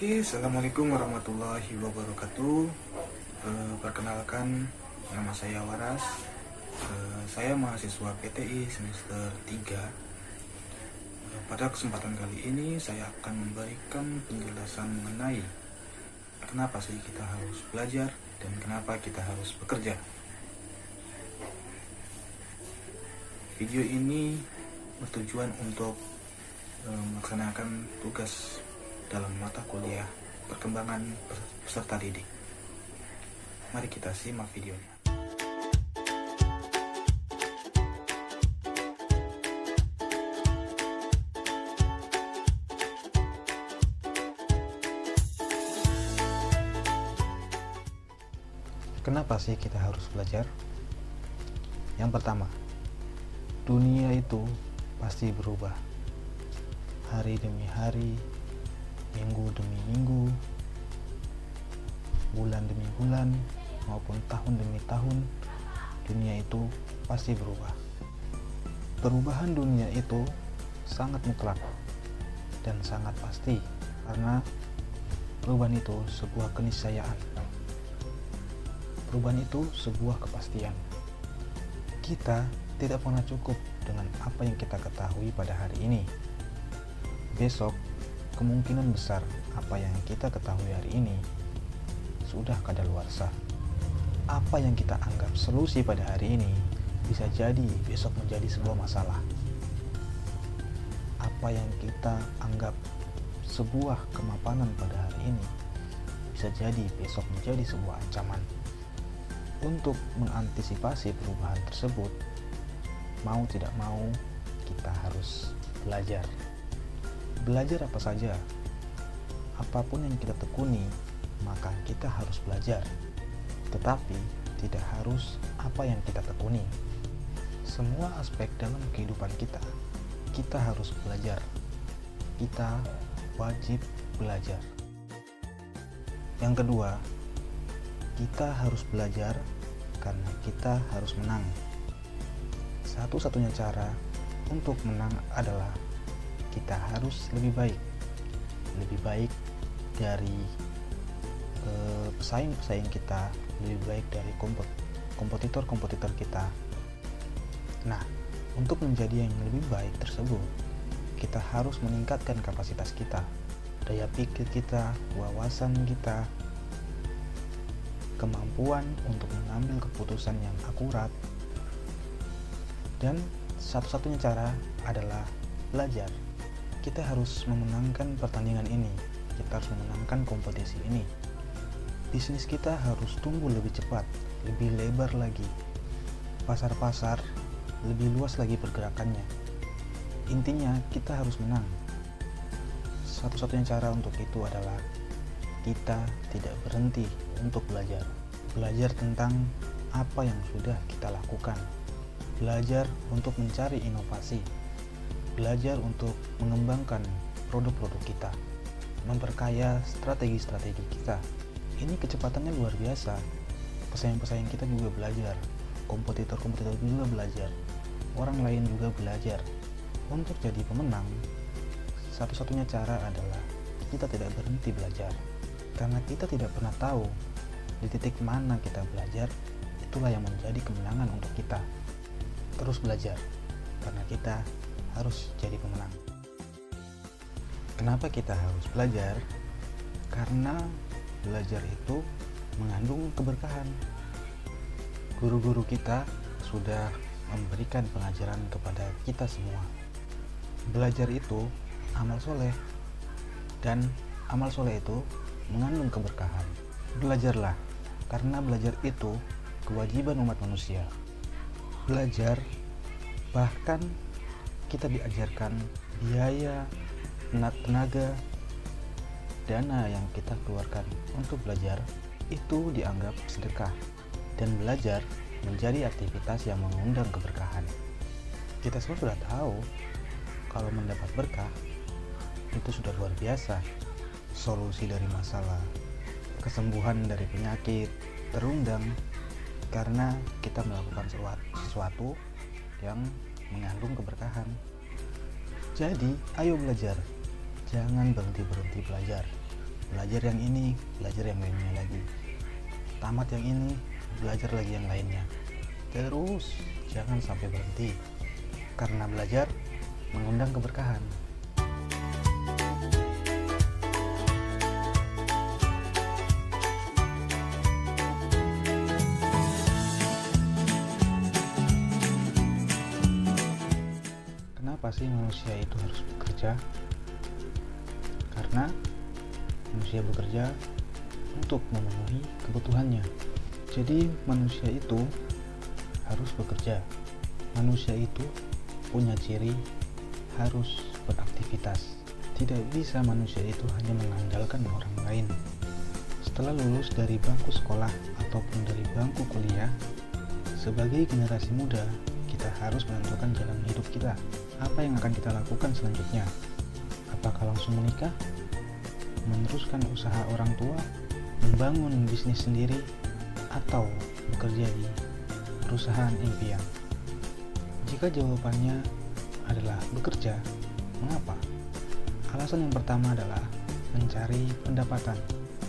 Oke, assalamualaikum warahmatullahi wabarakatuh. Perkenalkan, nama saya Waras. Saya mahasiswa PTI semester 3. Pada kesempatan kali ini saya akan memberikan penjelasan mengenai kenapa sih kita harus belajar dan kenapa kita harus bekerja. Video ini bertujuan untuk melaksanakan tugas dalam mata kuliah perkembangan peserta didik. Mari kita simak videonya. Kenapa sih kita harus belajar? Yang pertama, dunia itu pasti berubah. Hari demi hari, minggu demi minggu, bulan demi bulan, maupun tahun demi tahun, dunia itu pasti berubah. Perubahan dunia itu sangat mutlak dan sangat pasti, karena perubahan itu sebuah keniscayaan. Perubahan itu sebuah kepastian. Kita tidak pernah cukup dengan apa yang kita ketahui pada hari ini. Besok, kemungkinan besar apa yang kita ketahui hari ini sudah kadaluarsa. Apa yang kita anggap solusi pada hari ini bisa jadi besok menjadi sebuah masalah. Apa yang kita anggap sebuah kemapanan pada hari ini bisa jadi besok menjadi sebuah ancaman. Untuk mengantisipasi perubahan tersebut, mau tidak mau kita harus belajar. Belajar apa saja? Apapun yang kita tekuni, maka kita harus belajar. Tetapi tidak harus apa yang kita tekuni. Semua aspek dalam kehidupan kita harus belajar. Kita wajib belajar. Yang kedua, kita harus belajar karena kita harus menang. Satu-satunya cara untuk menang adalah kita harus lebih baik dari pesaing-pesaing kita, lebih baik dari kompetitor-kompetitor kita. Nah, untuk menjadi yang lebih baik tersebut, kita harus meningkatkan kapasitas kita, daya pikir kita, wawasan kita, kemampuan untuk mengambil keputusan yang akurat, dan satu-satunya cara adalah belajar. Kita harus memenangkan pertandingan ini, kita harus memenangkan kompetisi ini. Bisnis kita harus tumbuh lebih cepat, lebih lebar lagi. Pasar-pasar lebih luas lagi pergerakannya. Intinya kita harus menang. Satu-satunya cara untuk itu adalah kita tidak berhenti untuk belajar. Belajar tentang apa yang sudah kita lakukan. Belajar untuk mencari inovasi. Belajar untuk mengembangkan produk-produk kita. Memperkaya strategi-strategi kita. Ini kecepatannya luar biasa. Pesaing-pesaing kita juga belajar. Kompetitor-kompetitor juga belajar. Orang lain juga belajar. Untuk jadi pemenang, satu-satunya cara adalah kita tidak berhenti belajar. Karena kita tidak pernah tahu di titik mana kita belajar, itulah yang menjadi kemenangan untuk kita. Terus belajar, karena kita harus jadi pemenang. Kenapa kita harus belajar? Karena belajar itu mengandung keberkahan. Guru-guru kita sudah memberikan pengajaran kepada kita semua. Belajar itu amal soleh, dan amal soleh itu mengandung keberkahan. Belajarlah, karena belajar itu kewajiban umat manusia. Belajar, bahkan kita diajarkan biaya, tenaga, dana yang kita keluarkan untuk belajar itu dianggap sedekah, dan belajar menjadi aktivitas yang mengundang keberkahan. Kita semua sudah tahu kalau mendapat berkah itu sudah luar biasa. Solusi dari masalah, kesembuhan dari penyakit terundang karena kita melakukan sesuatu yang mengandung keberkahan. Jadi, ayo belajar. Jangan berhenti-berhenti belajar. belajar yang ini, belajar yang lainnya lagi. Tamat yang ini, belajar lagi yang lainnya. Terus jangan sampai berhenti, karena belajar mengundang keberkahan. Kenapa sih manusia itu harus bekerja? Karena manusia bekerja untuk memenuhi kebutuhannya. Jadi manusia itu harus bekerja. Manusia itu punya ciri harus beraktivitas. Tidak bisa manusia itu hanya mengandalkan orang lain. Setelah lulus dari bangku sekolah ataupun dari bangku kuliah, sebagai generasi muda, kita harus menentukan jalan hidup kita. Apa yang akan kita lakukan selanjutnya? Apakah langsung menikah? Meneruskan usaha orang tua? Membangun bisnis sendiri? Atau bekerja di perusahaan impian? Jika jawabannya adalah bekerja, mengapa? Alasan yang pertama adalah mencari pendapatan.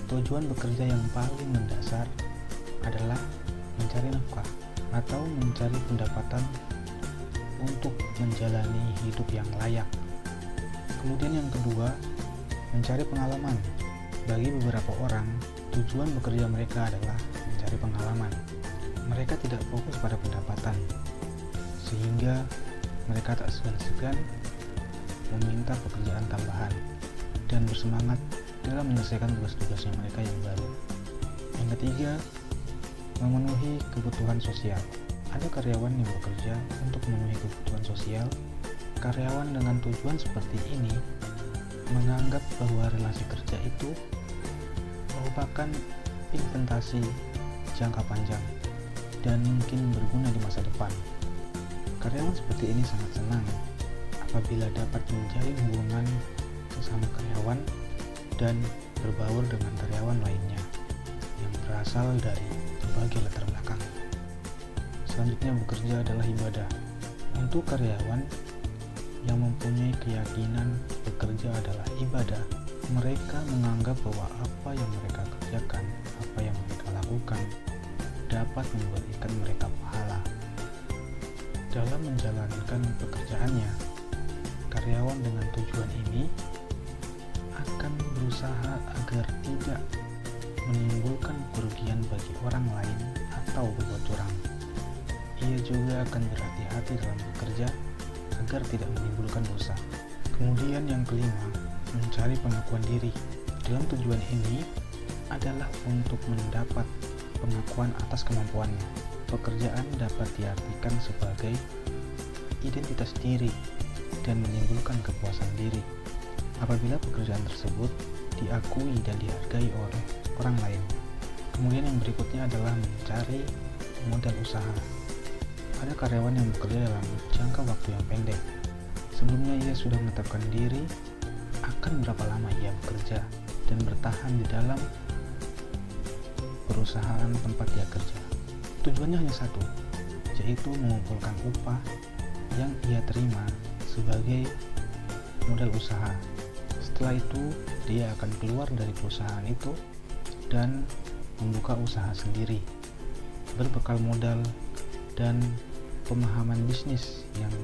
Tujuan bekerja yang paling mendasar adalah mencari nafkah atau mencari pendapatan untuk menjalani hidup yang layak. Kemudian yang kedua, mencari pengalaman. Bagi beberapa orang, tujuan bekerja mereka adalah mencari pengalaman. Mereka tidak fokus pada pendapatan, sehingga mereka tak segan-segan meminta pekerjaan tambahan dan bersemangat dalam menyelesaikan tugas-tugasnya mereka yang baru. Yang ketiga, memenuhi kebutuhan sosial. Ada karyawan yang bekerja untuk memenuhi kebutuhan sosial. Karyawan dengan tujuan seperti ini menganggap bahwa relasi kerja itu merupakan investasi jangka panjang dan mungkin berguna di masa depan. Karyawan seperti ini sangat senang apabila dapat menjalin hubungan sesama karyawan dan berbaur dengan karyawan lainnya yang berasal dari berbagai latar belakang. Selanjutnya, bekerja adalah ibadah. Untuk karyawan yang mempunyai keyakinan bekerja adalah ibadah, mereka menganggap bahwa apa yang mereka kerjakan, apa yang mereka lakukan dapat memberikan mereka pahala. Dalam menjalankan pekerjaannya, karyawan dengan tujuan ini akan berusaha agar tidak menimbulkan kerugian bagi orang lain atau berbuat curang. Ia juga akan berhati-hati dalam bekerja agar tidak menimbulkan dosa. Kemudian yang kelima, mencari pengakuan diri. Dalam tujuan ini adalah untuk mendapat pengakuan atas kemampuannya. Pekerjaan dapat diartikan sebagai identitas diri dan menimbulkan kepuasan diri apabila pekerjaan tersebut diakui dan dihargai oleh orang lain. Kemudian yang berikutnya adalah mencari modal usaha. Ada karyawan yang bekerja dalam jangka waktu yang pendek. Sebelumnya ia sudah menetapkan diri akan berapa lama ia bekerja dan bertahan di dalam perusahaan tempat ia kerja. Tujuannya hanya satu, yaitu mengumpulkan upah yang ia terima sebagai modal usaha. Setelah itu, dia akan keluar dari perusahaan itu dan membuka usaha sendiri, berbekal modal dan pemahaman bisnis yang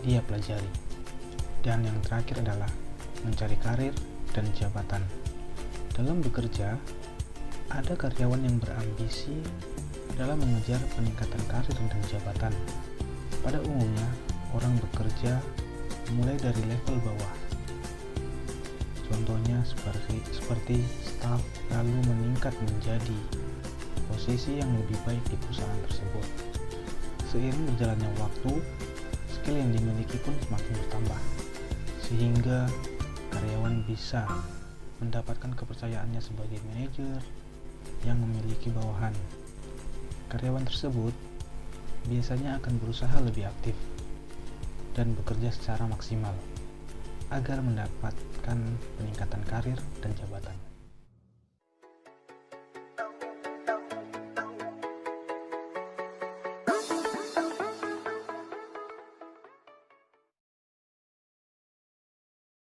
dia pelajari. Dan yang terakhir adalah mencari karir dan jabatan. Dalam bekerja, ada karyawan yang berambisi dalam mengejar peningkatan karir dan jabatan. Pada umumnya, orang bekerja mulai dari level bawah. Contohnya seperti staf, lalu meningkat menjadi posisi yang lebih baik di perusahaan tersebut. Seiring berjalannya waktu, skill yang dimiliki pun semakin bertambah, sehingga karyawan bisa mendapatkan kepercayaannya sebagai manajer yang memiliki bawahan. Karyawan tersebut biasanya akan berusaha lebih aktif dan bekerja secara maksimal agar mendapatkan peningkatan karir dan jabatan.